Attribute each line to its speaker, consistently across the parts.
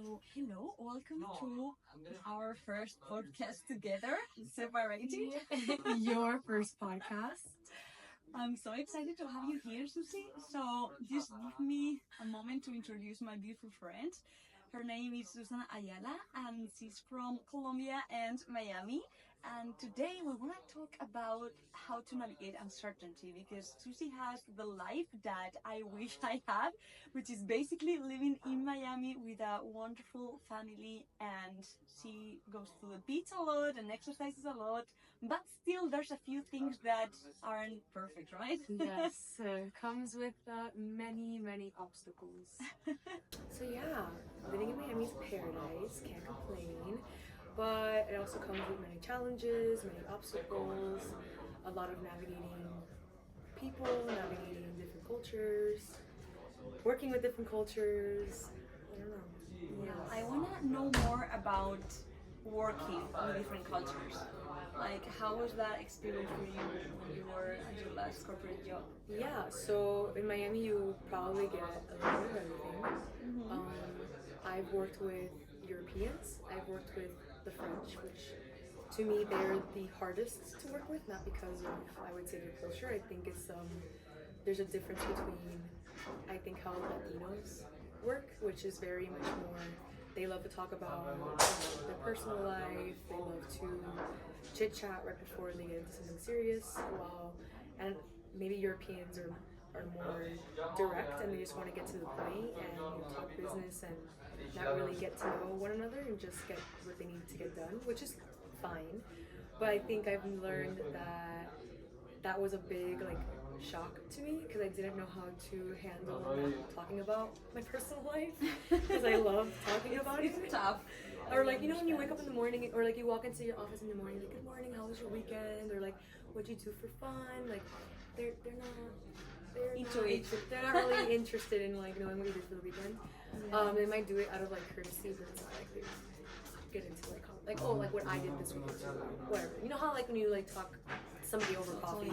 Speaker 1: So, hello, welcome to our first podcast together, separated.
Speaker 2: Your first podcast.
Speaker 1: I'm so excited to have you here, Susy. So, just give me a moment to introduce my beautiful friend. Her name is Susy Ayala, and she's from Colombia and Miami. And today we want to talk about how to navigate uncertainty because Susie has the life that I wish I had, which is basically living in Miami with a wonderful family. And she goes to the beach a lot and exercises a lot, but still, there's a few things that aren't perfect, right?
Speaker 2: Yes, comes with many obstacles. So yeah, living in Miami is paradise. Can't complain. But it also comes with many challenges, many obstacles, a lot of navigating people, navigating different cultures, working with different cultures. I don't know.
Speaker 1: Yeah, I want to know more about working with different cultures. Like, how was that experience for you when you were at your last corporate job?
Speaker 2: Yeah, so in Miami, you probably get a little bit of everything. Um, I've worked with Europeans, I've worked with the French, which to me they're the hardest to work with, not because of, I would say, their culture. I think it's there's a difference between, I think, how Latinos work, which is very much more, they love to talk about their personal life, they love to chit chat right before they get into something serious, while, and maybe Europeans are more direct and they just want to get to the point and talk business and not really get to know one another and just get what they need to get done, which is fine. But I think I've learned that that was a big shock to me because I didn't know how to handle not talking about my personal life because I love talking about it.
Speaker 1: It's tough.
Speaker 2: Or when you wake up in the morning or you walk into your office in the morning, like, good morning, how was your weekend? Or what'd you do for fun? Like they're not really interested in knowing what you did for the weekend. Yeah. They might do it out of courtesy, but it's not like they get into what I did this weekend or whatever. You know how when you talk to somebody over coffee.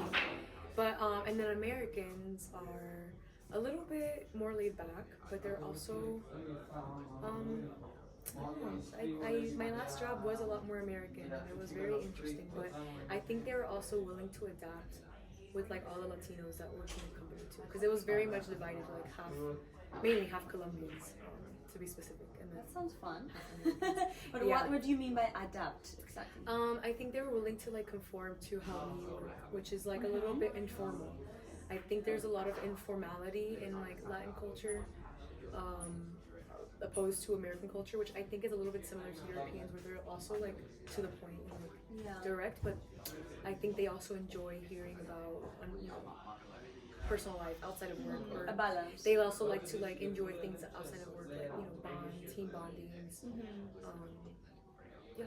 Speaker 2: But and then Americans are a little bit more laid back, but they're also my last job was a lot more American and it was very interesting, but I think they were also willing to adapt with all the Latinos that work in the company too, because it was very much divided, mainly half Colombians, to be specific. And
Speaker 1: that sounds fun. But yeah. What do you mean by adapt exactly?
Speaker 2: I think they were willing to conform to how we work, which is a little bit informal. I think there's a lot of informality in Latin culture, opposed to American culture, which I think is a little bit similar to Europeans, where they're also to the point and direct, but I think they also enjoy hearing about personal life outside of work, or
Speaker 1: a balance.
Speaker 2: They also like to enjoy things outside of work, team bondings. Yeah.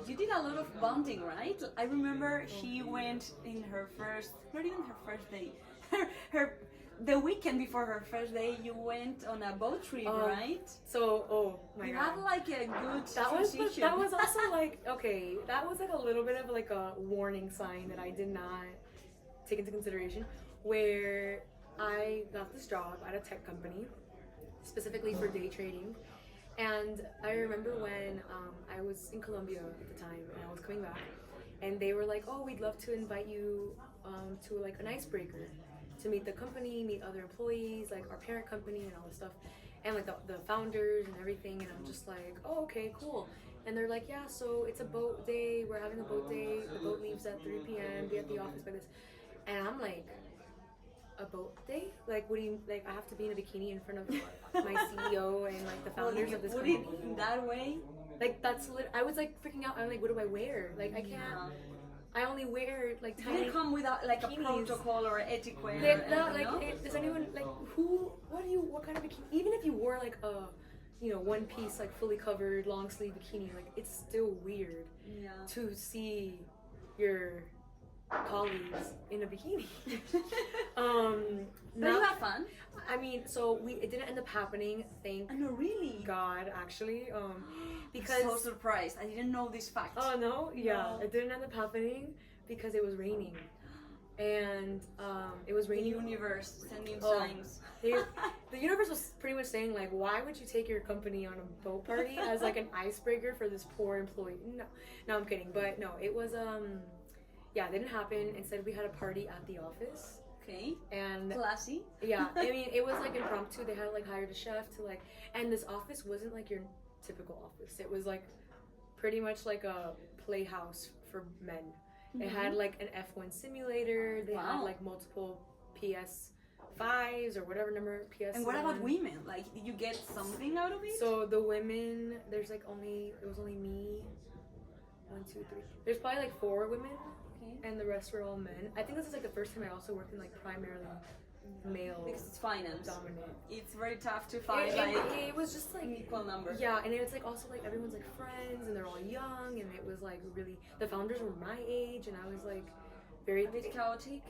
Speaker 1: You did a lot of bonding, right? I remember she went in her first, not even her first day, the weekend before her first day, you went on a boat trip, right?
Speaker 2: So, oh my
Speaker 1: you
Speaker 2: god.
Speaker 1: You have a good
Speaker 2: transition. That was also okay, that was a little bit of a warning sign that I did not take into consideration, where I got this job at a tech company, specifically for day trading. And I remember when I was in Colombia at the time and I was coming back, and they were like, oh, we'd love to invite you to an icebreaker to meet the company, meet other employees, our parent company and all this stuff, and the founders and everything. And I'm just like, oh, okay, cool. And they're like, yeah, so it's a boat day, we're having a boat day, the boat leaves at 3 p.m, be at the office by this. And I'm like, a boat day? What do you, I have to be in a bikini in front of my CEO and the founders of this company?
Speaker 1: In that way?
Speaker 2: That's I was freaking out. I'm like, what do I wear? I can't. I only wear tiny.
Speaker 1: You come without a protocol or etiquette.
Speaker 2: Does anyone what kind of bikini? Even if you wore a one piece fully covered long sleeve bikini, it's still weird to see your colleagues in a bikini.
Speaker 1: But you had fun.
Speaker 2: I mean, so it didn't end up happening. Thank
Speaker 1: really
Speaker 2: God, actually. Because
Speaker 1: I'm so surprised. I didn't know this fact.
Speaker 2: Oh no, yeah, no. It didn't end up happening because it was raining, and it was
Speaker 1: The
Speaker 2: raining.
Speaker 1: universe sending
Speaker 2: Oh.
Speaker 1: signs.
Speaker 2: The universe was pretty much saying like, why would you take your company on a boat party as like an icebreaker for this poor employee? No, I'm kidding. But no, it was yeah, it didn't happen. Instead, we had a party at the office.
Speaker 1: Okay.
Speaker 2: And
Speaker 1: Classy.
Speaker 2: yeah, I mean, it was like impromptu. They had like hired a chef to like, and this office wasn't like your typical office. It was like pretty much like a playhouse for men. It had like an F1 simulator. They had
Speaker 1: Wow.
Speaker 2: like multiple PS5s or whatever number PS.
Speaker 1: And what about women? Like, did you get something out of it?
Speaker 2: So the women, there's like it was only me. 1, 2, 3. There's probably like 4 women,
Speaker 1: Okay.
Speaker 2: and the rest were all men. I think this is like the first time I also worked in like primarily male
Speaker 1: Because it's finance.
Speaker 2: dominant.
Speaker 1: It's very tough to find
Speaker 2: It was just like
Speaker 1: equal number.
Speaker 2: yeah, and it's like also like everyone's like friends and they're all young, and it was like really the founders were my age, and I was like very
Speaker 1: A bit chaotic.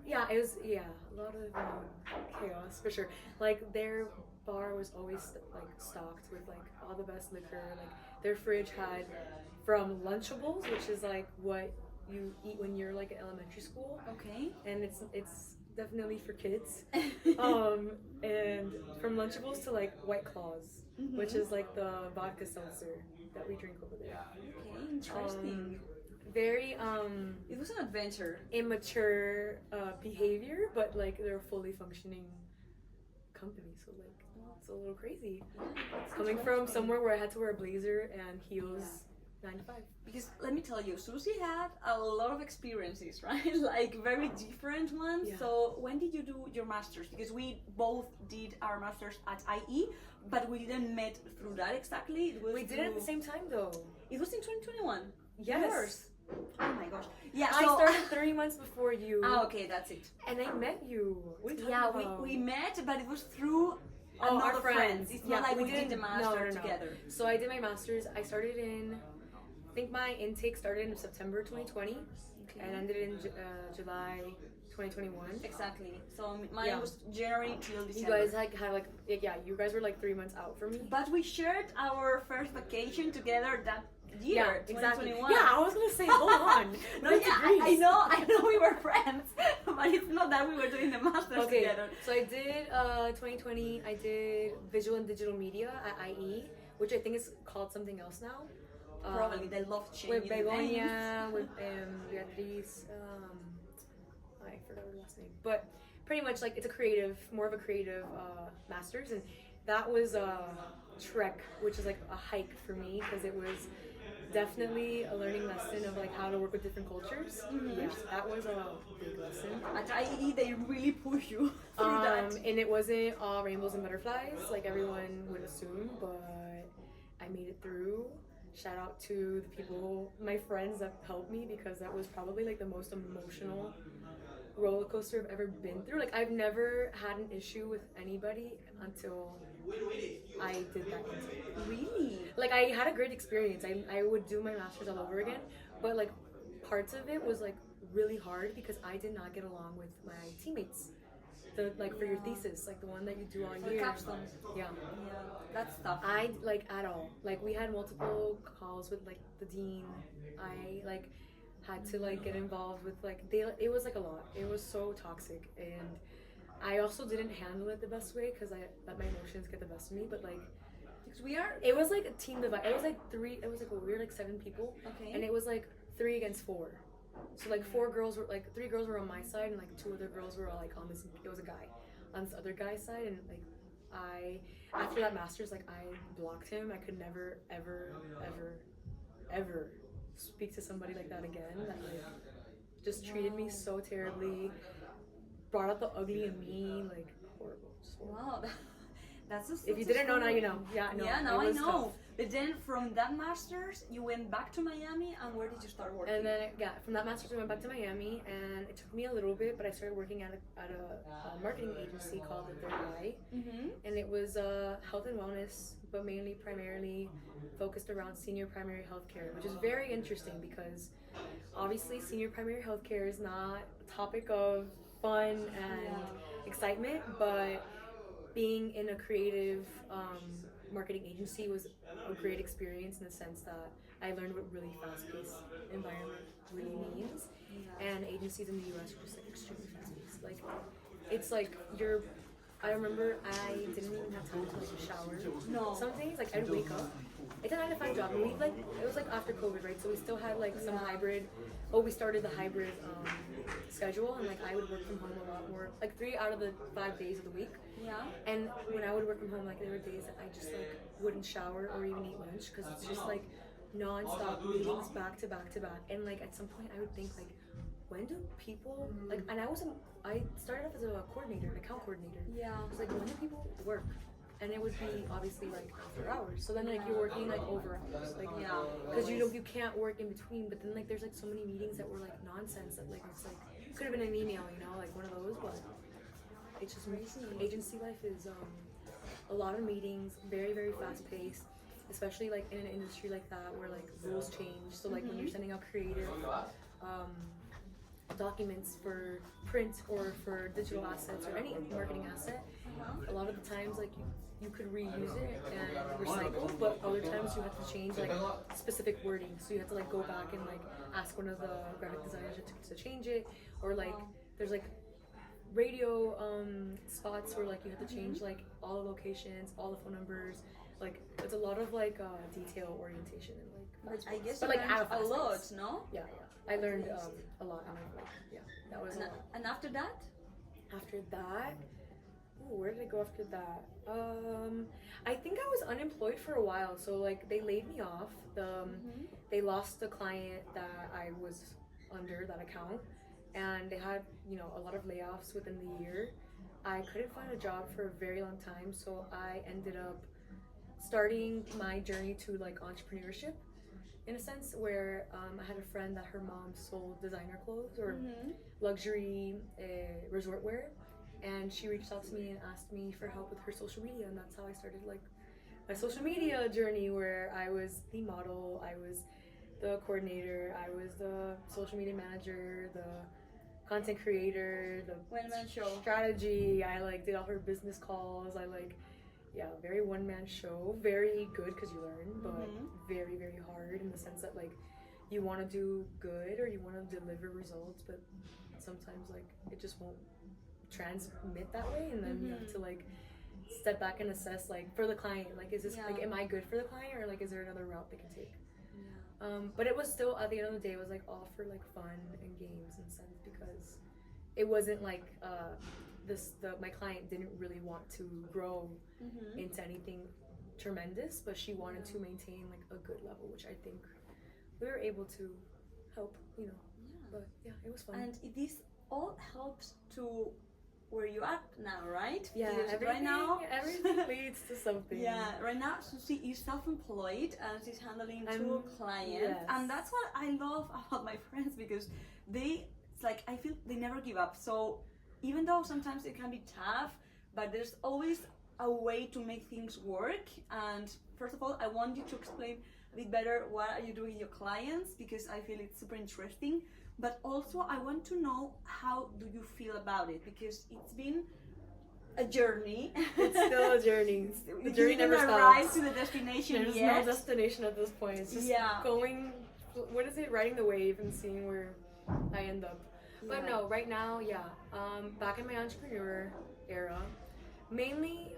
Speaker 2: yeah, it was a lot of chaos for sure. Like their bar was always like stocked with like all the best liquor. Like their fridge had from Lunchables, which is like what you eat when you're like in elementary school,
Speaker 1: Okay.
Speaker 2: and it's definitely for kids. And from Lunchables to like White Claws, which is like the vodka seltzer that we drink over there.
Speaker 1: Okay, interesting.
Speaker 2: Very
Speaker 1: It was an adventure.
Speaker 2: immature behavior, but like they're a fully functioning company, so like it's a little crazy.
Speaker 1: Yeah,
Speaker 2: Coming from somewhere where I had to wear a blazer and heels 9 to 5.
Speaker 1: Because let me tell you, Susy had a lot of experiences, right? Like very different ones.
Speaker 2: Yeah.
Speaker 1: So when did you do your masters? Because we both did our masters at IE, but we didn't met through that exactly. It was
Speaker 2: We did it at the same time though.
Speaker 1: It was in 2021.
Speaker 2: Yes.
Speaker 1: Yours. Oh my gosh. Yeah.
Speaker 2: I
Speaker 1: so,
Speaker 2: started 3 months before you.
Speaker 1: Ah, okay, that's it.
Speaker 2: And I met you. What are you talking
Speaker 1: Yeah,
Speaker 2: about?
Speaker 1: we met, but it was through
Speaker 2: Oh,
Speaker 1: another
Speaker 2: our friends.
Speaker 1: It's
Speaker 2: Yeah,
Speaker 1: not like we did
Speaker 2: didn't-
Speaker 1: the master
Speaker 2: no.
Speaker 1: together.
Speaker 2: So I did my masters. I started I think my intake started in September 2020 and ended in July 2021.
Speaker 1: Exactly. So mine
Speaker 2: Yeah.
Speaker 1: was January till
Speaker 2: You
Speaker 1: December.
Speaker 2: guys had like you guys were like 3 months out for me.
Speaker 1: But we shared our first vacation together that year,
Speaker 2: Yeah, exactly.
Speaker 1: 2021.
Speaker 2: Yeah, I was gonna say, hold on.
Speaker 1: No,
Speaker 2: That's
Speaker 1: yeah,
Speaker 2: Greece.
Speaker 1: I know we were friends, but it's not that we were doing the masters
Speaker 2: Okay,
Speaker 1: together.
Speaker 2: so I did 2020. I did visual and digital media at IE, which I think is called something else now.
Speaker 1: Probably they love changing
Speaker 2: With
Speaker 1: the names.
Speaker 2: Begonia, with Beatriz, I forgot her last name, but pretty much like it's more of a creative masters, and that was a trek, which is like a hike for me because it was definitely a learning lesson of like how to work with different cultures. Yes, that was a big lesson.
Speaker 1: At IE, they really push you through that.
Speaker 2: And it wasn't all rainbows and butterflies like everyone would assume, but I made it through. Shout out to the people, my friends that helped me, because that was probably like the most emotional roller coaster I've ever been through. Like I've never had an issue with anybody until I did that intake.
Speaker 1: Really?
Speaker 2: Like I had a great experience. I would do my masters all over again, but like parts of it was like really hard because I did not get along with my teammates. The like for your thesis, like the one that you do all
Speaker 1: For the
Speaker 2: year.
Speaker 1: capstone.
Speaker 2: Yeah.
Speaker 1: Yeah, that's tough.
Speaker 2: I like at all. Like we had multiple calls with like the dean. I like had to like get involved with like it was like a lot. It was so toxic, and I also didn't handle it the best way because I let my emotions get the best of me. But like
Speaker 1: Because we are
Speaker 2: it was like a team divide. It was like we were like 7 people,
Speaker 1: okay.
Speaker 2: and it was like 3 against 4. So like 3 girls were on my side, and like 2 other girls were like on this. It was a guy on this other guy's side, and like after that masters, like I blocked him. I could never ever speak to somebody like that again. That like just treated me so terribly, brought out the ugly in me, like horrible. Just horrible.
Speaker 1: Wow, that's a,
Speaker 2: If you didn't know, now you know. Yeah, no.
Speaker 1: Yeah, now
Speaker 2: it
Speaker 1: I
Speaker 2: was
Speaker 1: know.
Speaker 2: tough.
Speaker 1: But then from that masters, you went back to Miami, and where did you start working?
Speaker 2: And then from that masters, I went back to Miami, and it took me a little bit, but I started working at a marketing agency called The Third Eye, and it was health and wellness, but primarily focused around senior primary health care, which is very interesting because obviously senior primary health care is not a topic of fun and excitement, but being in a creative marketing agency was a great experience in the sense that I learned what really fast-paced environment really means. And agencies in the US are just like extremely fast-paced. Like, it's like you're. I remember I didn't even have time to like shower.
Speaker 1: No.
Speaker 2: Some days, like I'd wake up. It's a 9 to 5 job, and we like it was like after COVID, right? So we still had like some hybrid. Oh, we started the hybrid schedule, and like I would work from home a lot more, like 3 out of the 5 days of the week.
Speaker 1: Yeah.
Speaker 2: And when I would work from home, like there were days that I just like wouldn't shower or even eat lunch because it's just like non-stop meetings back to back to back. And like at some point, I would think like, when do people like? And I started off as a coordinator, an account coordinator.
Speaker 1: Yeah.
Speaker 2: I was like, when do people work? And it would be obviously like after hours. So then like you're working like over hours, like because you can't work in between. But then like there's like so many meetings that were like nonsense that like it's like could have been an email, you know, like one of those. But it's just agency life is a lot of meetings, very very fast paced, especially like in an industry like that where like rules change. So like when you're sending out creative documents for print or for digital assets or any marketing asset, a lot of the times like you could reuse it and recycle, but other times you have to change like specific wording. So you have to like go back and like ask one of the graphic designers to change it, or like there's like radio spots where like you have to change like all the locations, all the phone numbers. Like it's a lot of like detail orientation and like.
Speaker 1: I guess
Speaker 2: but
Speaker 1: you
Speaker 2: like
Speaker 1: learned a lot, no?
Speaker 2: Yeah. I learned a lot, and like that was a lot.
Speaker 1: And after that?
Speaker 2: After that, where did I go after that? I think I was unemployed for a while, so like they laid me off. They lost the client that I was under, that account, and they had a lot of layoffs within the year. I couldn't find a job for a very long time, so I ended up starting my journey to like entrepreneurship, in a sense, where I had a friend that her mom sold designer clothes or luxury resort wear, and she reached out to me and asked me for help with her social media, and that's how I started like my social media journey, where I was the model, I was the coordinator, I was the social media manager, the content creator, the
Speaker 1: one-man show
Speaker 2: strategy. I like did all her business calls. I like very one-man show, very good because you learn, but very very hard in the sense that like you want to do good or you want to deliver results, but sometimes like it just won't transmit that way, and then you have to like step back and assess like for the client, like is this like am I good for the client, or like is there another route they can take? But it was still, at the end of the day, it was like all for like fun and games in a sense, because it wasn't like my client didn't really want to grow into anything tremendous, but she wanted to maintain like a good level, which I think we were able to help, but yeah, it was fun.
Speaker 1: And this all helps to where you are now, right?
Speaker 2: Yeah, everything leads to something.
Speaker 1: Yeah, right now Susy is self-employed and she's handling 2 clients, and that's what I love about my friends, because I feel they never give up. So even though sometimes it can be tough, but there's always a way to make things work. And first of all, I want you to explain a bit better what are you doing with your clients, because I feel it's super interesting. But also I want to know, how do you feel about it? Because it's been a journey.
Speaker 2: It's still a journey. The journey never stops.
Speaker 1: Arrive to the destination
Speaker 2: There's
Speaker 1: yet.
Speaker 2: no destination at this point. It's just going, riding the wave and seeing where I end up. But no, right now, back in my entrepreneur era, mainly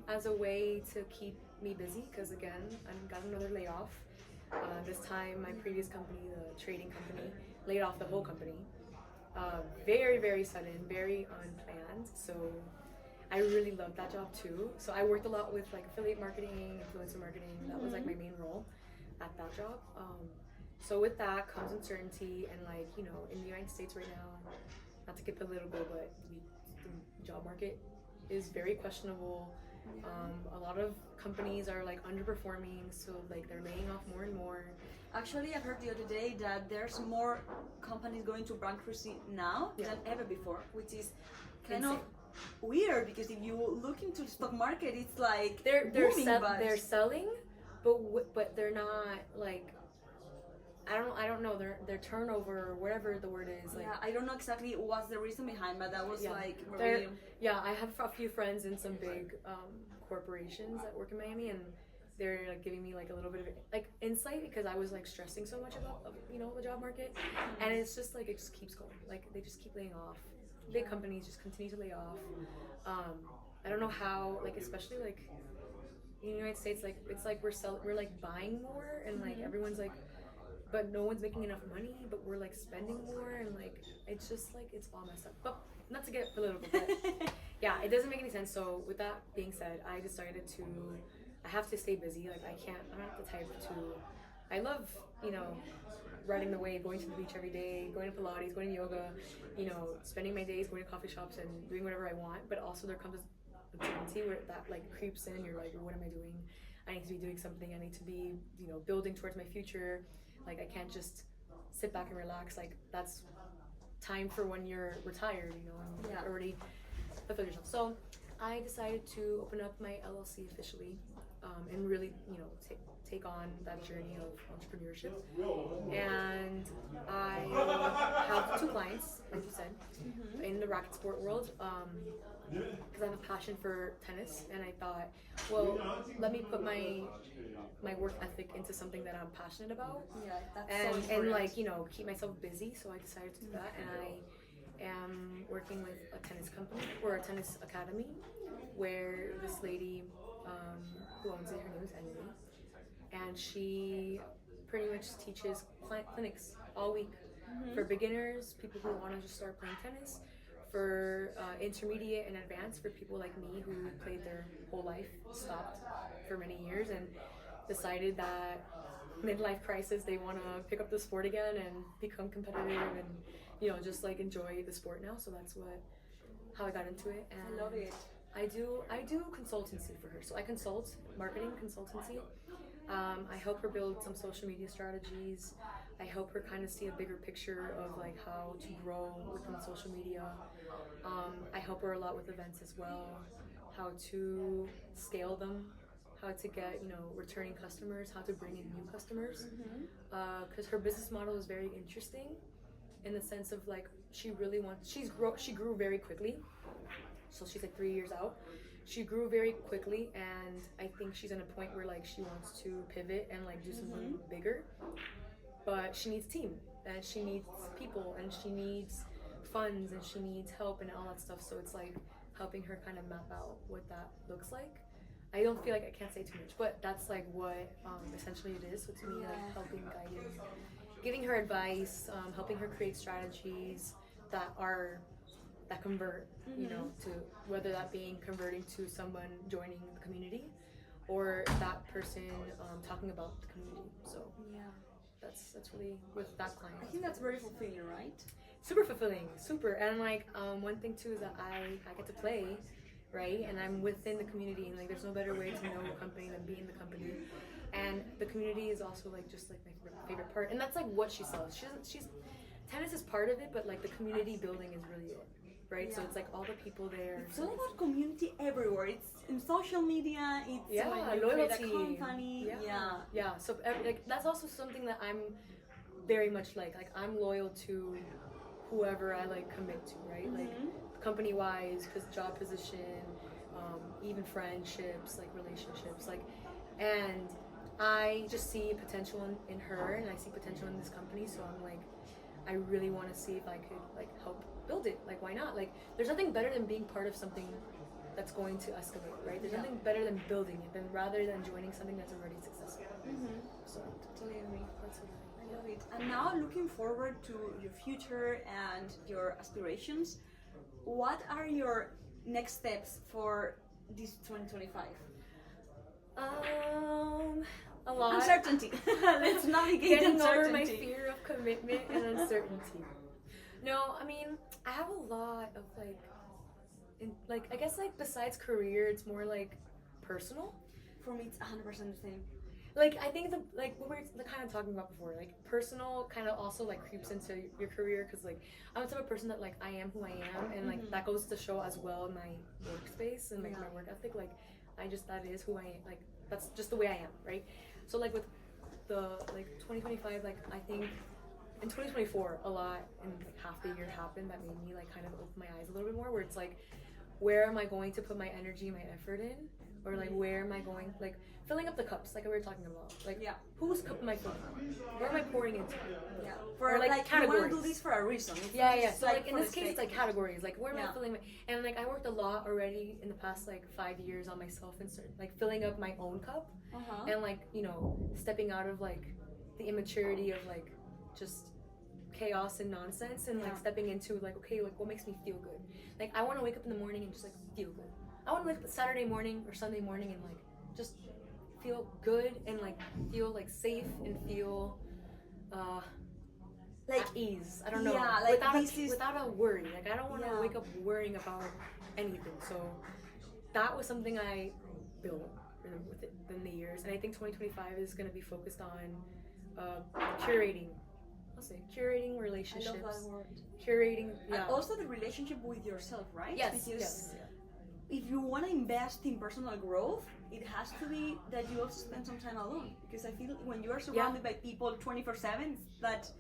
Speaker 2: as a way to keep me busy, because again, I got another layoff. This time, my previous company, the trading company, laid off the whole company. Very, very sudden, very unplanned. So I really loved that job too. So I worked a lot with like affiliate marketing, influencer marketing. That was like my main role at that job. So with that comes uncertainty, and like, in the United States right now, not to get political, but the job market is very questionable. A lot of companies are like underperforming, so like they're laying off more and more.
Speaker 1: Actually, I heard the other day that there's more companies going to bankruptcy now than ever before, which is kind of weird, because if you look into the stock market, it's like
Speaker 2: they're selling, but they're not like, I don't know their turnover or whatever the word is. Like,
Speaker 1: I don't know exactly what's the reason behind, but that was like
Speaker 2: I have a few friends in some big corporations that work in Miami, and they're like giving me like a little bit of like insight because I was like stressing so much about the job market, and it's just like it just keeps going. Like they just keep laying off. Big companies just continue to lay off. I don't know how, like especially like in the United States, like it's like we're like buying more, and like everyone's like, but no one's making enough money, but we're like spending more, and like it's just like it's all messed up. But not to get political, but yeah, it doesn't make any sense. So with that being said, I decided to I have to stay busy. Like I'm not the type to I love, riding the wave, going to the beach every day, going to Pilates, going to yoga, spending my days going to coffee shops and doing whatever I want. But also there comes a tendency where that like creeps in. You're like, what am I doing? I need to be doing something. I need to be, building towards my future. Like I can't just sit back and relax. Like that's time for when you're retired, and already fulfill yourself. So I decided to open up my LLC officially, and really, take on that journey of entrepreneurship. And I have 2 clients, like you said, in the racket sport world, because I have a passion for tennis, and I thought, well, let me put my work ethic into something that I'm passionate about, and like keep myself busy. So I decided to do that, and I am working with a tennis company or a tennis academy, where this lady who owns it, her name is Emily, and she pretty much teaches clinics all week for beginners, people who want to just start playing tennis, for intermediate and advanced, for people like me who played their whole life, stopped for many years, and decided that midlife crisis they want to pick up the sport again and become competitive and just like enjoy the sport now. So that's how I got into it. And
Speaker 1: I love it.
Speaker 2: I do consultancy for her. So I consult marketing consultancy. I help her build some social media strategies. I help her kind of see a bigger picture of like how to grow within social media. I help her a lot with events as well, how to scale them, how to get returning customers, how to bring in new customers. Because her business model is very interesting, in the sense of like she grew very quickly. So she's like 3 years out. She grew very quickly, and I think she's at a point where like she wants to pivot and like do something bigger. But she needs team, and she needs people, and she needs funds, and she needs help and all that stuff. So it's like helping her kind of map out what that looks like. I don't feel like I can't say too much, but that's like what essentially it is. So to me, like helping, guiding, giving her advice, helping her create strategies that convert, to whether that being converting to someone joining the community, or that person talking about the community. So that's really with that client.
Speaker 1: I think that's very fulfilling, right?
Speaker 2: Super fulfilling, super. And like one thing too is that I get to play, right? And I'm within the community, and like there's no better way to know a company than be in the company. And the community is also like just like my favorite part, and that's like what she sells. She's tennis is part of it, but like the community building is really it. Right, so it's like all the people there.
Speaker 1: It's all about community everywhere. It's in social media. It's when you
Speaker 2: loyalty.
Speaker 1: create a company.
Speaker 2: Yeah. So like that's also something that I'm very much like I'm loyal to whoever I like commit to. Right, like company wise, because job position, even friendships, like relationships, like, and I just see potential in her, and I see potential in this company. So I'm like, I really want to see if I could like help build it. Like, why not? Like, there's nothing better than being part of something that's going to escalate, right? There's nothing better than building it than rather than joining something that's already successful. So
Speaker 1: Totally agree. I love it. And now, looking forward to your future and your aspirations, what are your next steps for this 2025?
Speaker 2: A lot.
Speaker 1: Uncertainty. Let's navigate
Speaker 2: Getting
Speaker 1: uncertainty.
Speaker 2: over my fear of commitment and uncertainty. No, I mean, I have a lot of like, I guess like besides career, it's more like personal.
Speaker 1: For me, it's 100% the same.
Speaker 2: Like, I think what we were kind of talking about before, like personal kind of also like creeps into your career, because like I'm the type of person that like I am who I am, and like that goes to show as well in my workspace and like my work ethic. Like that is who I am. Like that's just the way I am, right? So like with the 2025, like I think in 2024 a lot in like half the year happened that made me like kind of open my eyes a little bit more, where it's like where am I going to put my energy, my effort in, or like where am I going, like filling up the cups, like we were talking about, like
Speaker 1: Yeah.
Speaker 2: whose cup am I filling? Where am I pouring into?
Speaker 1: Yeah.
Speaker 2: Or, like,
Speaker 1: you want to
Speaker 2: categories.
Speaker 1: do this for a reason. It's
Speaker 2: Yeah,
Speaker 1: not
Speaker 2: yeah.
Speaker 1: just,
Speaker 2: So like in
Speaker 1: for
Speaker 2: this
Speaker 1: the
Speaker 2: case,
Speaker 1: sake.
Speaker 2: it's like categories. Like where am
Speaker 1: Yeah.
Speaker 2: I filling my, and like I worked a lot already in the past like 5 years on myself and certain, like filling up my own cup,
Speaker 1: Uh-huh.
Speaker 2: and like stepping out of like the immaturity of like just chaos and nonsense, and like
Speaker 1: Yeah.
Speaker 2: stepping into like, okay, like what makes me feel good. Like I want to wake up in the morning and just like feel good. I want to wake up Saturday morning or Sunday morning and like just feel good and like feel like safe and feel like at ease. I don't know.
Speaker 1: Yeah, like
Speaker 2: without a worry. Like I don't want to
Speaker 1: Yeah.
Speaker 2: wake up worrying about anything. So that was something I built with it in the years, and I think 2025 is going to be focused on curating. I'll say curating
Speaker 1: I
Speaker 2: relationships.
Speaker 1: love that word.
Speaker 2: Curating, yeah.
Speaker 1: And also the relationship with yourself, right?
Speaker 2: Yes,
Speaker 1: Because
Speaker 2: yes.
Speaker 1: if you want to invest in personal growth, it has to be that you also spend some time alone. Because I feel when you are surrounded by people 24/7, that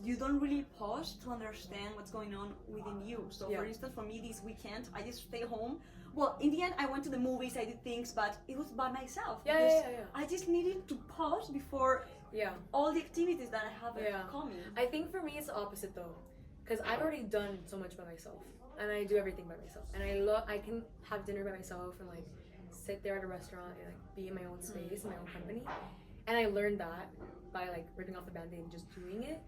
Speaker 1: you don't really pause to understand what's going on within you. So
Speaker 2: Yeah.
Speaker 1: for instance, for me this weekend, I just stayed home. Well, in the end, I went to the movies, I did things, but it was by myself.
Speaker 2: Yeah,
Speaker 1: because
Speaker 2: yeah.
Speaker 1: I just needed to pause before
Speaker 2: Yeah.
Speaker 1: all the activities that I have
Speaker 2: Yeah.
Speaker 1: coming.
Speaker 2: I think for me it's the opposite though, because I've already done so much by myself, and I do everything by myself, and I can have dinner by myself and like sit there at a restaurant and like be in my own space, in my own company, and I learned that by like ripping off the band-aid and just doing it.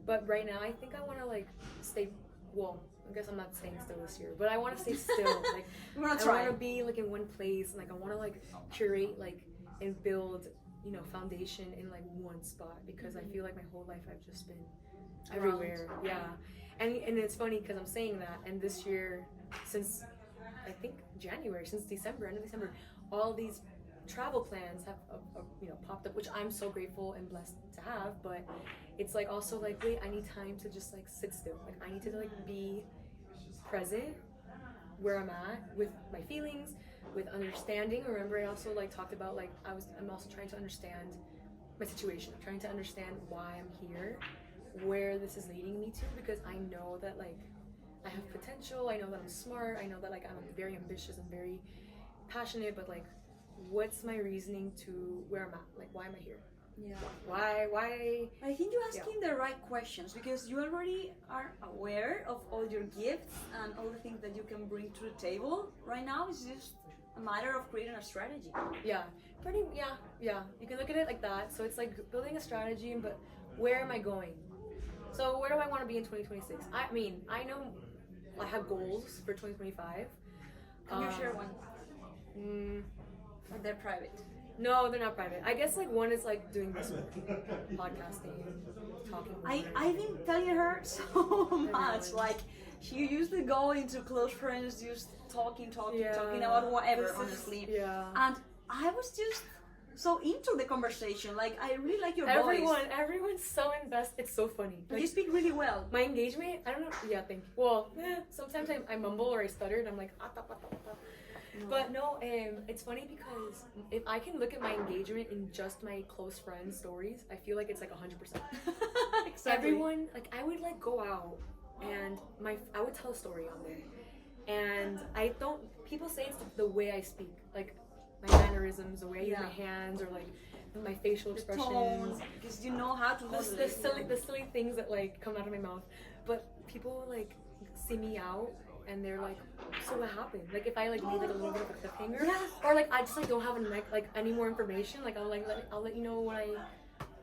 Speaker 2: But right now I think I want to like stay, well, I guess I'm not staying still this year, but I want to stay still. Like
Speaker 1: You want
Speaker 2: I
Speaker 1: to try.
Speaker 2: want to be like in one place, and like I want to like curate like and build foundation in like one spot, because I feel like my whole life I've just been everywhere. Yeah. And it's funny because I'm saying that, and this year, since I think January, since December, end of December, all these travel plans have popped up, which I'm so grateful and blessed to have. But it's like also like, wait, I need time to just like sit still. Like I need to like be present where I'm at with my feelings, with understanding. Remember, I also like talked about like I'm also trying to understand my situation. I'm trying to understand why I'm here, where this is leading me to, because I know that like I have potential. I know that I'm smart. I know that like I'm very ambitious and very passionate. But like, what's my reasoning to where I'm at? Like, why am I here?
Speaker 1: Yeah.
Speaker 2: Why?
Speaker 1: I think you're asking the right questions, because you already are aware of all your gifts and all the things that you can bring to the table. Right now, it's just a matter of creating a strategy.
Speaker 2: Yeah. Yeah. You can look at it like that. So it's like building a strategy, but where am I going? So where do I want to be in 2026? I mean, I know I have goals for 2025.
Speaker 1: Can you share one? Or they're private?
Speaker 2: No, they're not private. I guess like one is like doing this podcasting, talking.
Speaker 1: I've been telling her so much. Like, she used to go into close friends, just talking about whatever, honestly.
Speaker 2: Yeah.
Speaker 1: And I was just so into the conversation. Like, I really like your voice.
Speaker 2: Everyone's so invested. It's so funny. Like,
Speaker 1: You speak really well.
Speaker 2: my engagement, I don't know. Yeah, thank you. Well, sometimes I mumble or I stutter and I'm like, But no, it's funny because if I can look at my engagement in just my close friends' stories, I feel like it's like 100%.
Speaker 1: Exactly.
Speaker 2: Everyone, like I would like go out and I would tell a story on there, and people say it's the way I speak, like my mannerisms, the way I use my hands, or like my facial expressions,
Speaker 1: because you know how to
Speaker 2: the silly things that like come out of my mouth. But people like see me out and they're like, so what happened? Like if I like leave like a little bit of a cliffhanger, or like I just like don't have any more information, like I'll let you know when I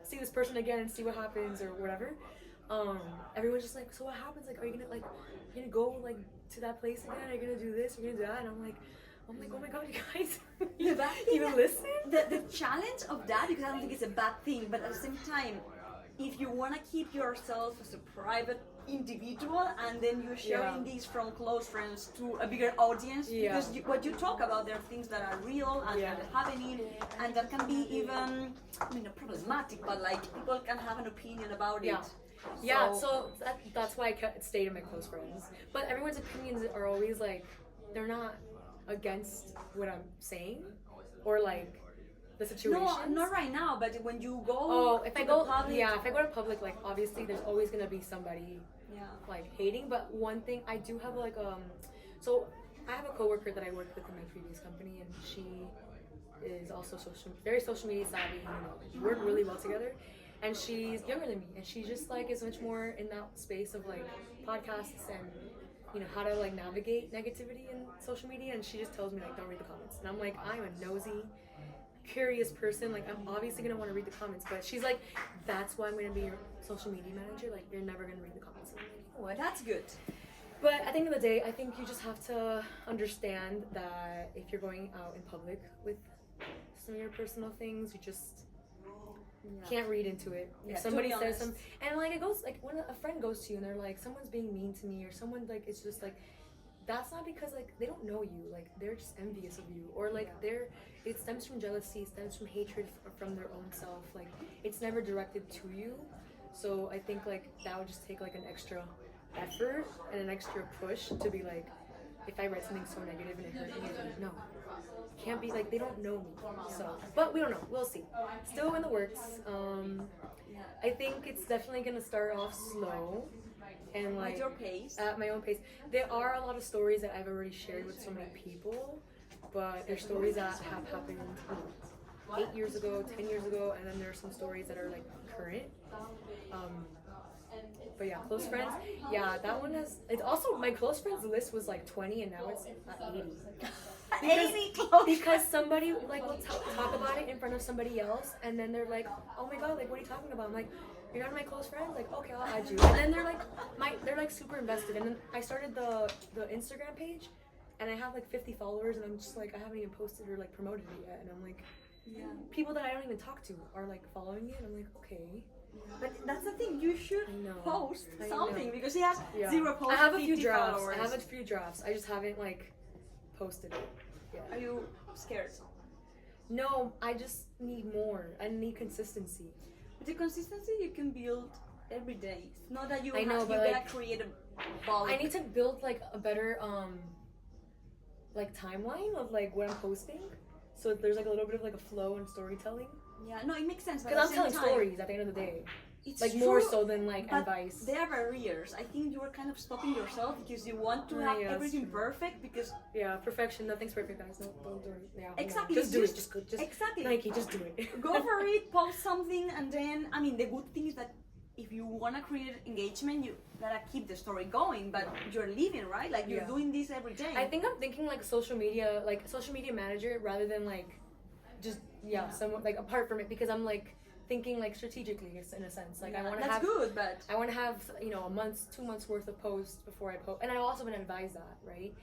Speaker 2: see this person again and see what happens or whatever. Everyone's just like, so what happens? Like, are you gonna go like to that place again? Are you gonna do this? Are you gonna do that? And I'm like, oh my god, you guys, you listen?
Speaker 1: The challenge of that, because I don't think it's a bad thing, but at the same time, if you want to keep yourself as a private individual and then you're sharing these from close friends to a bigger audience, because what you talk about, there are things that are real and that are happening, and that can be even, not problematic, but like people can have an opinion about it.
Speaker 2: So that's why I stayed in my close friends. But everyone's opinions are always like, they're not against what I'm saying or like the situation.
Speaker 1: No, not right now, but when you go
Speaker 2: if I go to public, like obviously there's always gonna be somebody like hating. But one thing I do have like so I have a coworker that I worked with in my previous company, and she is also very social media savvy. You know, we work really well together, and she's younger than me, and she just like is much more in that space of like podcasts and how to like navigate negativity in social media. And she just tells me like, don't read the comments, and I'm like, I'm a nosy, curious person. Like, I'm obviously gonna want to read the comments, but she's like, that's why I'm gonna be your social media manager. Like, you're never gonna read the comments. And I'm like,
Speaker 1: Well, that's good.
Speaker 2: but at the end of the day, I think you just have to understand that if you're going out in public with some of your personal things, you just can't read into it. If somebody says some, and like it goes like when a friend goes to you and they're like, someone's being mean to me, or someone like it's just like, that's not because like they don't know you, like they're just envious of you, or like it stems from jealousy, it stems from hatred from their own self. Like it's never directed to you. So I think like that would just take like an extra effort and an extra push to be like, if I read something so negative and it hurt me, like, no, can't be like, they don't know me. So, but we don't know, we'll see. Still in the works. I think it's definitely gonna start off slow and like
Speaker 1: at your pace.
Speaker 2: At my own pace. There are a lot of stories that I've already shared with so many people, but there's stories that have happened 8 years ago, 10 years ago, and then there are some stories that are like current. But yeah, close friends. Yeah, that one has. It's also my close friends list was like 20, and now it's at 80. Because somebody like will talk about it in front of somebody else, and then they're like, "Oh my god, like what are you talking about?" I'm like, "You're not my close friend." Like, okay, I'll add you. And then they're like super invested. And then I started the Instagram page, and I have like 50 followers, and I'm just like, I haven't even posted or like promoted it yet, and I'm like, people that I don't even talk to are like following it, and I'm like, okay.
Speaker 1: But that's the thing, you should post something because he has 0 posts.
Speaker 2: I have a few drafts.
Speaker 1: Followers.
Speaker 2: I have a few drafts. I just haven't like posted it. Yeah.
Speaker 1: Are you scared?
Speaker 2: No, I just need more. I need consistency.
Speaker 1: But the consistency you can build every day. It's not that you
Speaker 2: gotta
Speaker 1: create a bulk.
Speaker 2: I need to build like a better like timeline of like what I'm posting. So there's like a little bit of like a flow and storytelling.
Speaker 1: Yeah, no, it makes sense.
Speaker 2: Because I'm telling stories at the end of the day.
Speaker 1: It's
Speaker 2: like
Speaker 1: true,
Speaker 2: more so than like advice.
Speaker 1: There are barriers. I think you are kind of stopping yourself because you want to have everything perfect. Because
Speaker 2: perfection. Nothing's perfect, guys. Don't do it. Yeah,
Speaker 1: exactly.
Speaker 2: Just do it. Just
Speaker 1: exactly.
Speaker 2: Nike, just do it.
Speaker 1: Go for it. Post something, and then I mean the good thing is that if you want to create engagement, you gotta keep the story going. But you're living, right? Like you're doing this every day.
Speaker 2: I think I'm thinking like social media manager rather than like just somewhat like apart from it, because I'm like thinking like strategically in a sense. Like I want to have
Speaker 1: good, but
Speaker 2: I want to have a month, 2 months worth of posts before I post, and I also been advised that, right?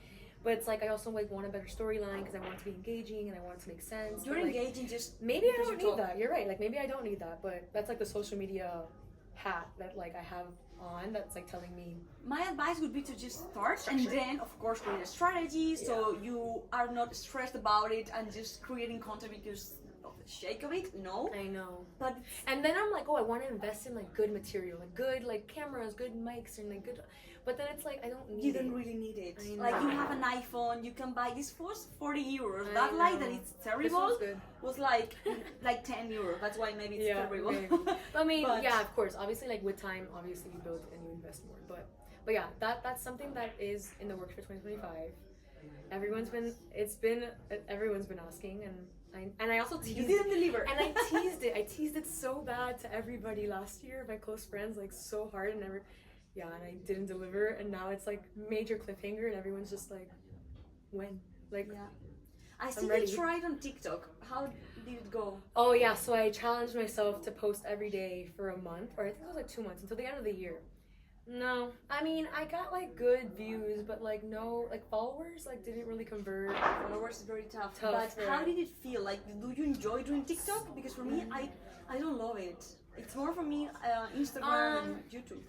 Speaker 2: But it's like I also like want a better storyline because I want it to be engaging and I want it to make sense.
Speaker 1: You're engaging just
Speaker 2: maybe I don't need that. You're right. Like maybe I don't need that, but that's like the social media hat that like I have on that's like telling me.
Speaker 1: My advice would be to just start and then of course create a strategy so you are not stressed about it and just creating content because of the shake of it. No,
Speaker 2: I know.
Speaker 1: But
Speaker 2: and then I'm like, oh, I want to invest in like good material, like good like cameras, good mics, and like good. But then it's like I don't need.
Speaker 1: You don't really need it. Like you have an iPhone, you can buy this for 40 euros. That light that it's terrible was like 10 euros. That's why maybe it's terrible.
Speaker 2: Maybe. I mean, of course. Obviously, like with time, obviously you build and you invest more. But yeah, that's something that is in the works for 2025. Everyone's been asking, and I also teased
Speaker 1: you didn't deliver.
Speaker 2: And I teased it. I teased it so bad to everybody last year, my close friends, like so hard, and and I didn't deliver, and now it's like major cliffhanger, and everyone's just like, when? Like,
Speaker 1: I see you tried on TikTok. How did it go?
Speaker 2: Oh yeah, so I challenged myself to post every day for a month, or I think it was like 2 months, until the end of the year. No, I mean I got like good views, but like no, like followers like didn't really convert.
Speaker 1: Followers is very tough. But how did it feel? Like, do you enjoy doing TikTok? Because for me, I don't love it. It's more for me Instagram and YouTube.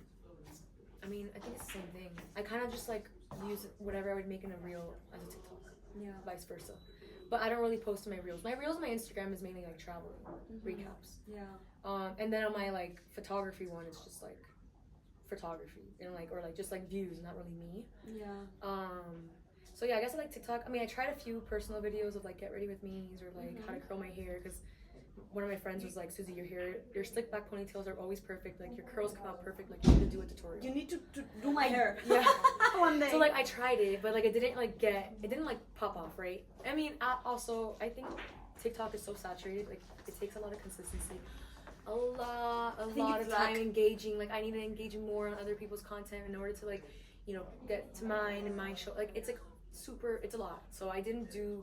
Speaker 2: I mean, I think it's the same thing. I kind of just like use whatever I would make in a reel as a TikTok. Yeah. Vice versa. But I don't really post on my reels. My reels on my Instagram is mainly like travel recaps. Yeah. And then on my like photography one, it's just like photography and like or like just like views, not really me. Yeah. So yeah, I guess I like TikTok. I mean, I tried a few personal videos of like get ready with me's or like how to curl my hair because one of my friends was like, Susie, your slick back ponytails are always perfect. Like your curls come out perfect. Like you need to do a tutorial.
Speaker 1: You need to do my hair.
Speaker 2: Yeah.
Speaker 1: One day.
Speaker 2: So like I tried it, but like it didn't pop off, right? I mean, I think TikTok is so saturated. Like it takes a lot of consistency, a lot of time engaging. Like I need to engage more on other people's content in order to like, get to mine and my show. Like it's like it's a lot. So I didn't hit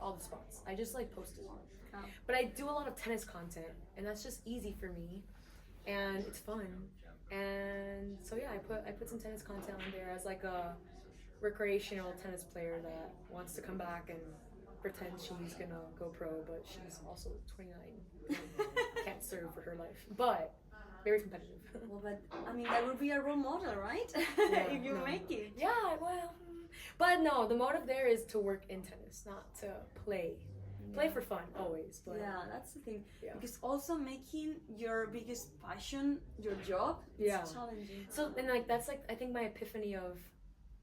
Speaker 2: all the spots. I just like posted.
Speaker 1: Oh.
Speaker 2: But I do a lot of tennis content, and that's just easy for me, and it's fun. And so yeah, I put some tennis content on there as like a recreational tennis player that wants to come back and pretend she's gonna go pro, but she's also 29, can't serve for her life, but very competitive.
Speaker 1: Well, but I mean that would be a role model, right?
Speaker 2: Yeah,
Speaker 1: if you make it.
Speaker 2: Yeah, well, but no, the motive there is to work in tennis, not to play. Play for fun, always. But
Speaker 1: yeah, that's the thing.
Speaker 2: Yeah.
Speaker 1: Because also making your biggest passion your job is challenging.
Speaker 2: So, and like, that's like, I think my epiphany of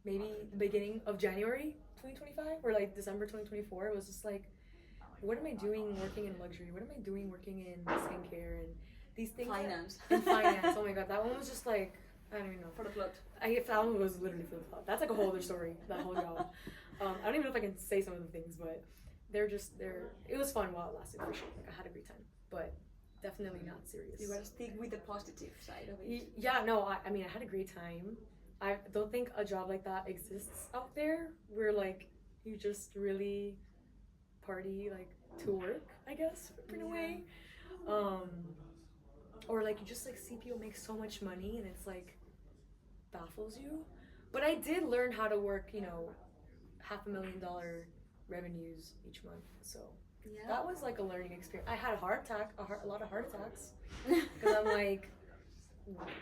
Speaker 2: maybe the beginning of January 2025 or like December 2024, it was just like, what am I doing working in luxury? What am I doing working in skincare and these things?
Speaker 1: Finance.
Speaker 2: In finance. Oh my god, that one was just like, I don't even know.
Speaker 1: For the plot.
Speaker 2: That one was literally for the plot. That's like a whole other story, that whole job. I don't even know if I can say some of the things, but it was fun while it lasted for sure. Like I had a great time, but definitely not serious.
Speaker 1: You gotta stick with the positive side of it.
Speaker 2: Yeah, no, I mean I had a great time. I don't think a job like that exists out there where like you just really party like to work, I guess, in a way. Or like you just like see people make so much money and it's like baffles you. But I did learn how to work, $500,000 revenues each month, so that was like a learning experience. I had a lot of heart attacks because I'm like,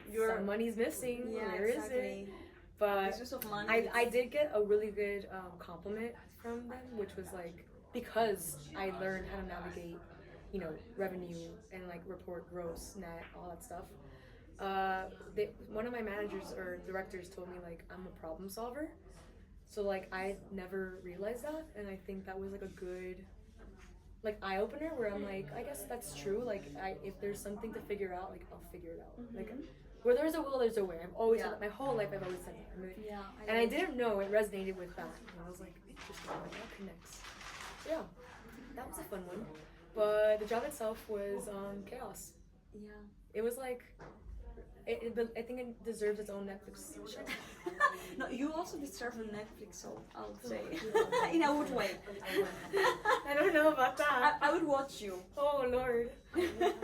Speaker 2: your money's missing.
Speaker 1: Yeah,
Speaker 2: where is it? But I did get a really good compliment from them, which was like, because I learned how to navigate, revenue and like report gross, net, all that stuff. One of my managers or directors told me like I'm a problem solver. So like I never realized that, and I think that was like a good like eye opener where I'm like, I guess that's true. Like if there's something to figure out, like I'll figure it out. Like where there's a will, there's a way. I've always said that. My whole life I've always said that. I didn't know it resonated with that. And I was like, interesting, like that connects. So yeah, that was a fun one. But the job itself was chaos.
Speaker 1: Yeah.
Speaker 2: It was like. I think it deserves its own Netflix show.
Speaker 1: No, you also deserve a Netflix show, I would say. In a good way.
Speaker 2: I don't know about that.
Speaker 1: I would watch you.
Speaker 2: Oh, Lord.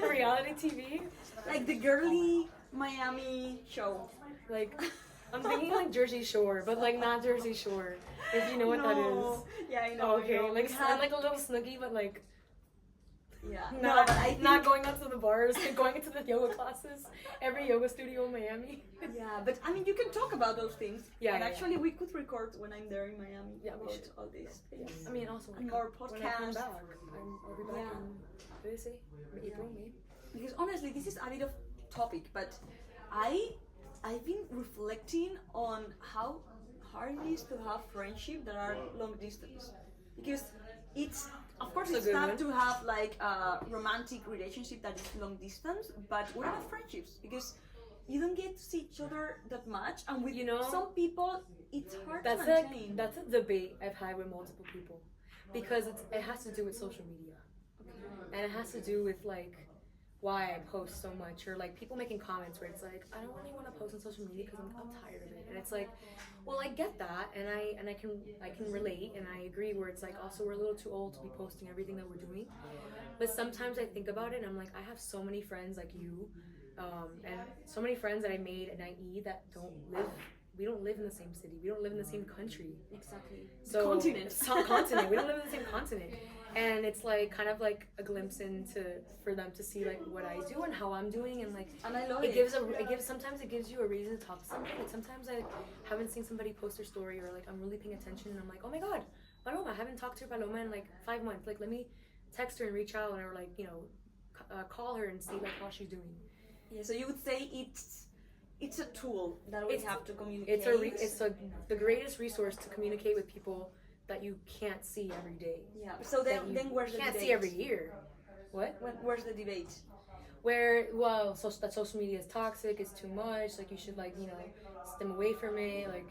Speaker 2: Reality TV?
Speaker 1: Like the girly Miami show.
Speaker 2: Like, I'm thinking like Jersey Shore, but like not Jersey Shore. If you know what that is.
Speaker 1: Yeah, I know.
Speaker 2: Oh, okay, like I'm like a little snooky, but like.
Speaker 1: Yeah.
Speaker 2: But I think not going out to the bars, going into the yoga classes, every yoga studio in Miami.
Speaker 1: Yeah, but I mean, you can talk about those things.
Speaker 2: Yeah.
Speaker 1: And actually, we could record when I'm there in Miami.
Speaker 2: Yeah,
Speaker 1: about all these things.
Speaker 2: I mean, also
Speaker 1: and more podcasts.
Speaker 2: When I come back, I'll be back in. What did they say? April, May.
Speaker 1: Because honestly, this is a bit of topic, but I've been reflecting on how hard it is to have friendship that are long distance, because it's. Of course, it's tough to have like a romantic relationship that is long distance, but what about friendships? Because you don't get to see each other that much, and with some people, it's hard to maintain.
Speaker 2: That's a debate I've had with multiple people, because it has to do with social media, and it has to do with like why I post so much, or like people making comments where it's like, I don't really want to post on social media because I'm tired of it, and it's like, well, I get that, and I can relate, and I agree. Where it's like, also we're a little too old to be posting everything that we're doing, but sometimes I think about it, and I'm like, I have so many friends like you, and so many friends that I made at IE that we don't live in the same city, we don't live in the same country.
Speaker 1: Exactly.
Speaker 2: So
Speaker 1: Continent.
Speaker 2: We don't live in the same continent. And it's like kind of like a glimpse for them to see like what I do and how I'm doing, and like
Speaker 1: I love
Speaker 2: sometimes it gives you a reason to talk to somebody. Like sometimes I haven't seen somebody post their story, or like I'm really paying attention and I'm like, oh my god, Paloma, I haven't talked to Paloma in like 5 months. Like let me text her and reach out, or like call her and see like how she's doing.
Speaker 1: Yeah. So you would say it's a tool that we have to communicate.
Speaker 2: It's the greatest resource to communicate with people that you can't see every day.
Speaker 1: Yeah. So then where's the
Speaker 2: can't
Speaker 1: debate?
Speaker 2: see every year. What?
Speaker 1: Where's the debate?
Speaker 2: Where that social media is toxic, it's too much. Like you should like stem away from it. Like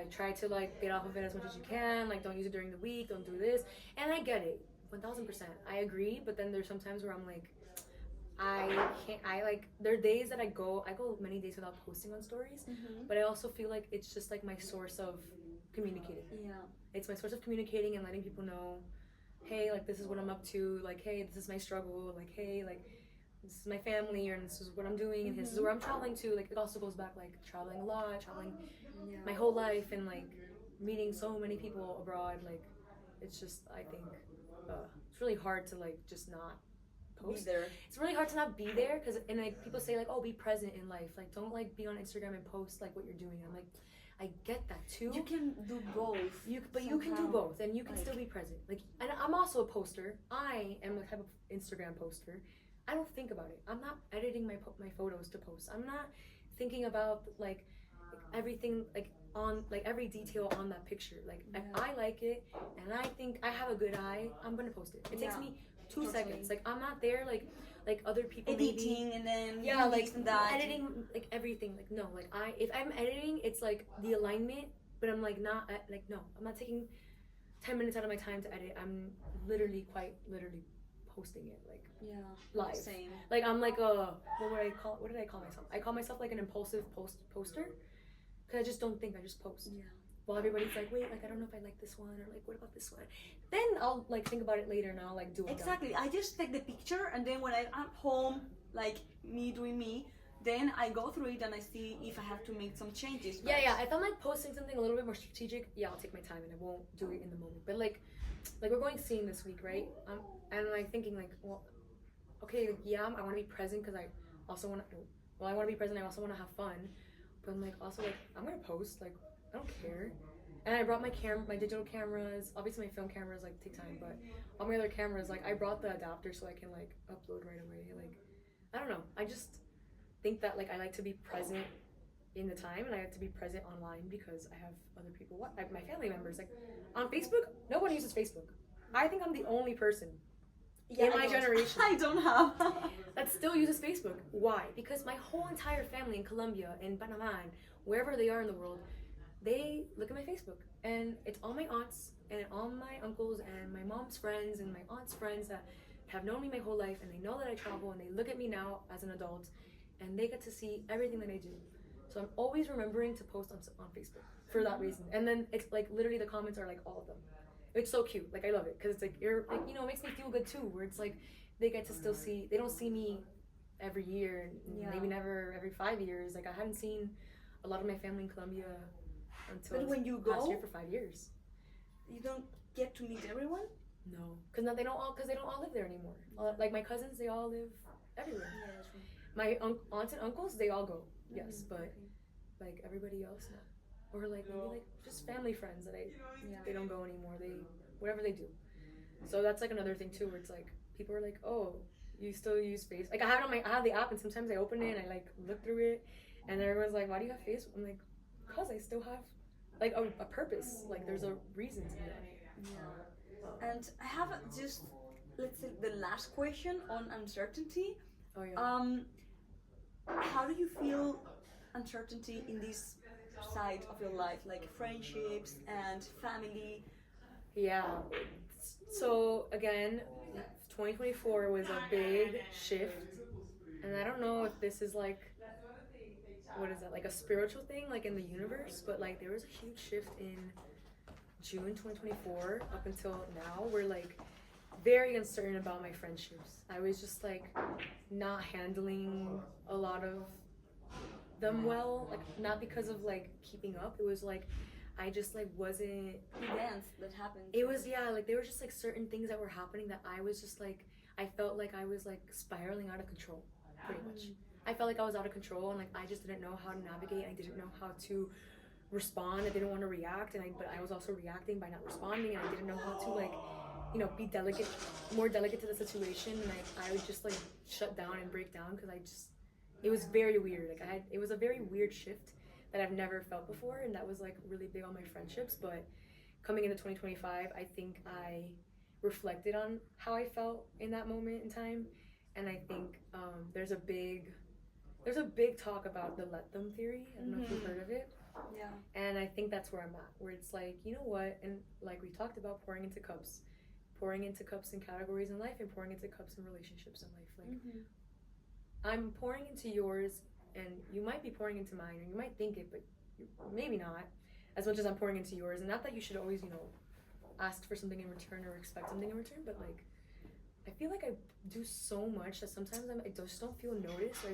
Speaker 2: try to like get off of it as much as you can. Like don't use it during the week. Don't do this. And I get it, 1000%. I agree. But then there's sometimes where I'm like, I can't. I like there are days that I go many days without posting on stories. But I also feel like it's just like my source of communicating.
Speaker 1: Yeah.
Speaker 2: It's my source of communicating and letting people know, hey, like this is what I'm up to. Like hey, this is my struggle. Like hey, like this is my family and this is what I'm doing and this is where I'm traveling to. Like it also goes back like traveling a lot, traveling my whole life and like meeting so many people abroad. Like it's just I think it's really hard to like just not post.
Speaker 1: Be there.
Speaker 2: It's really hard to not be there because and like people say like oh be present in life. Like don't like be on Instagram and post like what you're doing. I'm like I get that too.
Speaker 1: You can do both.
Speaker 2: You can do both and you can still be present. Like and I'm also a poster. I am a type of Instagram poster. I don't think about it. I'm not editing my photos to post. I'm not thinking about like everything like on like every detail on that picture. Like if I like it and I think I have a good eye, I'm gonna post it. It takes me 2 seconds. Like I'm not there like other people
Speaker 1: editing
Speaker 2: maybe,
Speaker 1: and then
Speaker 2: like
Speaker 1: that.
Speaker 2: editing like everything. Like no, like if I'm editing, it's like the alignment, but I'm like not like no, I'm not taking 10 minutes out of my time to edit. I'm literally posting it like live.
Speaker 1: Same.
Speaker 2: Like I'm like what did I call myself? I call myself like an impulsive poster because I just don't think, I just post.
Speaker 1: Yeah.
Speaker 2: Well, everybody's like, wait, like I don't know if I like this one or like what about this one? Then I'll like think about it later and I'll like do it.
Speaker 1: Exactly. I just take the picture and then when I'm at home, like me doing me, then I go through it and I see if I have to make some changes.
Speaker 2: But yeah. If I'm like posting something a little bit more strategic, I'll take my time and I won't do it in the moment. But like we're going skiing this week, right? And I'm like thinking like, well, okay, I want to be present because I also want to. Well, I want to be present. I also want to have fun, but I'm like also like I'm gonna post. Like I don't care. And I brought my digital cameras. Obviously, my film cameras like take time, but all my other cameras, like I brought the adapter so I can like upload right away. Like I don't know. I just think that like I like to be present in the time and I have to be present online because I have other people. My family members like on Facebook. No one uses Facebook. I think I'm the only person in my generation
Speaker 1: I don't have
Speaker 2: that still uses Facebook. Why? Because my whole entire family in Colombia, in Panama, and wherever they are in the world, they look at my Facebook, and it's all my aunts and all my uncles and my mom's friends and my aunt's friends that have known me my whole life, and they know that I travel, and they look at me now as an adult, and they get to see everything that I do. So I'm always remembering to post on Facebook for that reason. And then it's like literally the comments are like all of them. It's so cute. Like I love it because it's like you're like it makes me feel good too. Where it's like they get to still see. They don't see me every year, maybe never every 5 years. Like I hadn't seen a lot of my family in Colombia until
Speaker 1: when you go
Speaker 2: last year for 5 years.
Speaker 1: You don't get to meet everyone.
Speaker 2: No, because they don't all live there anymore. Like my cousins, they all live everywhere.
Speaker 1: Yeah, that's right.
Speaker 2: My aunts and uncles, they all go. Yes, but like everybody else, no. Or like maybe like just family friends that they don't go anymore. They whatever they do. So that's like another thing too, where it's like people are like, oh, you still use Facebook? Like I have the app, and sometimes I open it and I like look through it, and everyone's like, why do you have Facebook? I'm like, because I still have like a purpose. Like there's a reason to that.
Speaker 1: Yeah. And I have just let's say the last question on uncertainty.
Speaker 2: Oh yeah.
Speaker 1: How do you feel uncertainty in this side of your life, like friendships and family?
Speaker 2: Yeah. So again, 2024 was a big shift, and I don't know if this is like, what is that, like a spiritual thing, like in the universe, but like there was a huge shift in June 2024 up until now. We're like very uncertain about my friendships. I was just like not handling a lot of them well, like not because of like keeping up. It was like I just like wasn't
Speaker 1: Events that happened.
Speaker 2: It was like there were just like certain things that were happening that I was just like I felt like I was like spiraling out of control, pretty much. I felt like I was out of control and like I just didn't know how to navigate. I didn't know how to respond. I didn't want to react, but I was also reacting by not responding, and I didn't know how to like be more delicate to the situation, and I would just like shut down and break down because it was very weird. Like it was a very weird shift that I've never felt before, and that was like really big on my friendships. But coming into 2025, I think I reflected on how I felt in that moment in time, and I think there's a big talk about the let them theory. I don't know if you've heard of it.
Speaker 1: Yeah.
Speaker 2: And I think that's where I'm at, where it's like, you know what, and like we talked about pouring into cups in categories in life and pouring into cups in relationships in life. Like I'm pouring into yours, and you might be pouring into mine, or you might think it, but maybe not as much as I'm pouring into yours. And not that you should always, ask for something in return or expect something in return, but like I feel like I do so much that sometimes I just don't feel noticed. Or I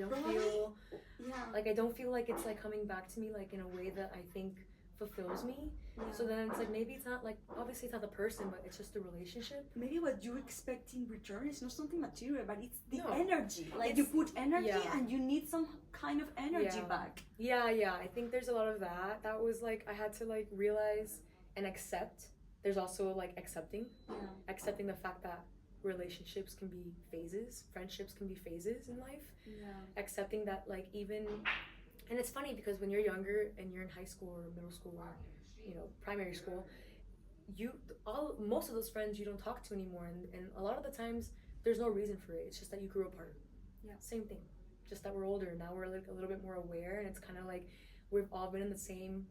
Speaker 2: don't feel like it's like coming back to me like in a way that I think fulfills me. So then it's like maybe it's not like, obviously it's not the person, but it's just the relationship.
Speaker 1: Maybe what you expect in return is not something material, but it's the energy. Like you put energy and you need some kind of energy back.
Speaker 2: Yeah, I think there's a lot of that. That was like I had to like realize and accept. There's also like accepting the fact that relationships can be phases, friendships can be phases in life. Accepting that like even, and it's funny because when you're younger and you're in high school or middle school or primary school, most of those friends you don't talk to anymore, and a lot of the times there's no reason for it. It's just that you grew apart. Same thing, just that we're older now. We're like a little bit more aware, and it's kind of like we've all been in the same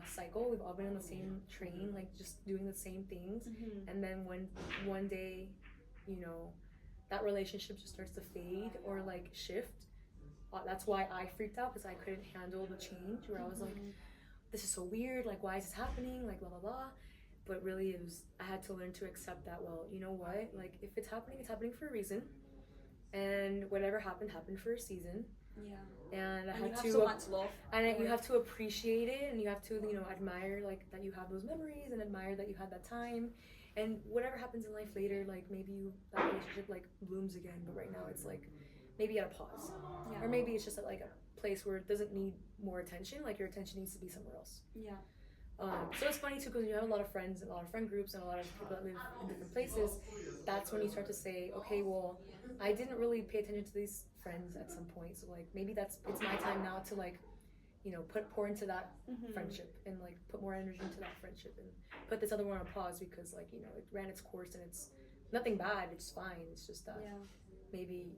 Speaker 2: cycle. We've all been on the same train, like just doing the same things. And then when one day that relationship just starts to fade or like shift, that's why I freaked out, because I couldn't handle the change, where I was like, this is so weird, like why is this happening, like blah blah blah. But really I had to learn to accept that, well, you know what, like if it's happening for a reason, and whatever happened for a season. And I had to,
Speaker 1: so much love,
Speaker 2: and you have to appreciate it, and you have to admire like that you have those memories, and admire that you had that time. And whatever happens in life later, like maybe that relationship like blooms again, but right now it's like maybe at a pause, or maybe it's just at like a place where it doesn't need more attention, like your attention needs to be somewhere else. So it's funny too, because you have a lot of friends and a lot of friend groups and a lot of people that live in different places. That's when you start to say, okay, well, I didn't really pay attention to these friends at some point, so like maybe it's my time now to like pour into that friendship, and like put more energy into that friendship, and put this other one on pause, because like it ran its course, and it's nothing bad, it's fine. It's just that maybe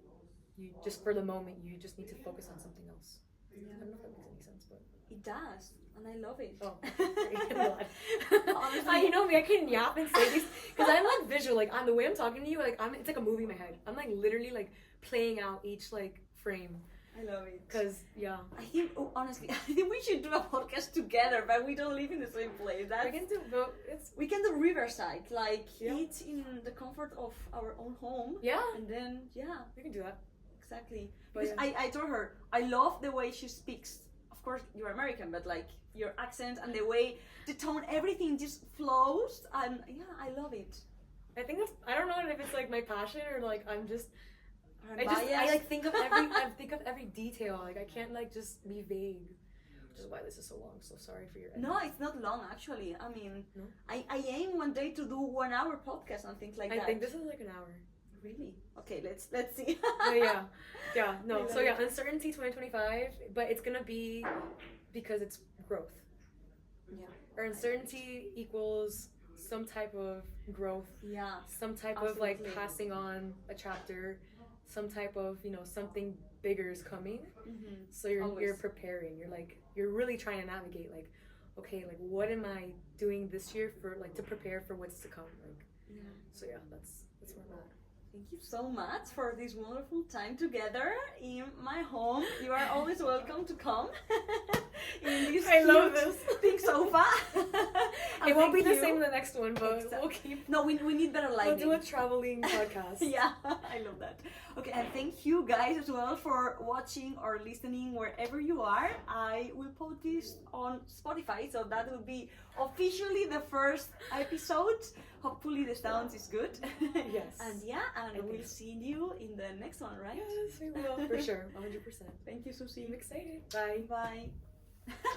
Speaker 2: you just, for the moment, you just need to focus on something else. I don't know if that makes any sense, but
Speaker 1: it does, and I love it.
Speaker 2: You know me, I can yap and say these because I'm like visual. Like the way I'm talking to you, like it's like a movie in my head. I'm like literally like playing out each like frame.
Speaker 1: I love it.
Speaker 2: Because
Speaker 1: I think honestly, I think we should do a podcast together, but we don't live in the same place. We can do Riverside, like eat in the comfort of our own home. And then
Speaker 2: we can do that.
Speaker 1: Exactly. Because I told her I love the way she speaks. Of course, you're American, but like your accent and the way, the tone, everything just flows, and I love it.
Speaker 2: I think I don't know if it's like my passion, or like I like think of every detail. Like I can't like just be vague, which is why this is so long. So sorry for your editing.
Speaker 1: No, it's not long actually. I mean, I aim one day to do 1 hour podcast and things like that.
Speaker 2: I think this is like an hour.
Speaker 1: Really? Okay, let's see.
Speaker 2: No. So uncertainty 2025, but it's gonna be because it's growth. Or uncertainty equals some type of growth. Some type of like passing on a chapter. Some type of something bigger is coming. So you're preparing. You're really trying to navigate. Like, okay, like what am I doing this year for like to prepare for what's to come? Like, so that's where I'm at.
Speaker 1: Thank you so much for this wonderful time together in my home. You are always welcome to come in this
Speaker 2: love this
Speaker 1: pink sofa.
Speaker 2: It won't be the same in the next one, but we'll keep.
Speaker 1: No, we need better lighting.
Speaker 2: We'll do a traveling podcast.
Speaker 1: I love that. Okay, and thank you guys as well for watching or listening wherever you are. I will put this on Spotify, so that will be officially the first episode. Hopefully the sound is good.
Speaker 2: Yes.
Speaker 1: And we'll see you in the next one, right?
Speaker 2: Yes, we will, for sure, 100%.
Speaker 1: Thank you, Susy.
Speaker 2: I'm excited. Bye.
Speaker 1: Bye.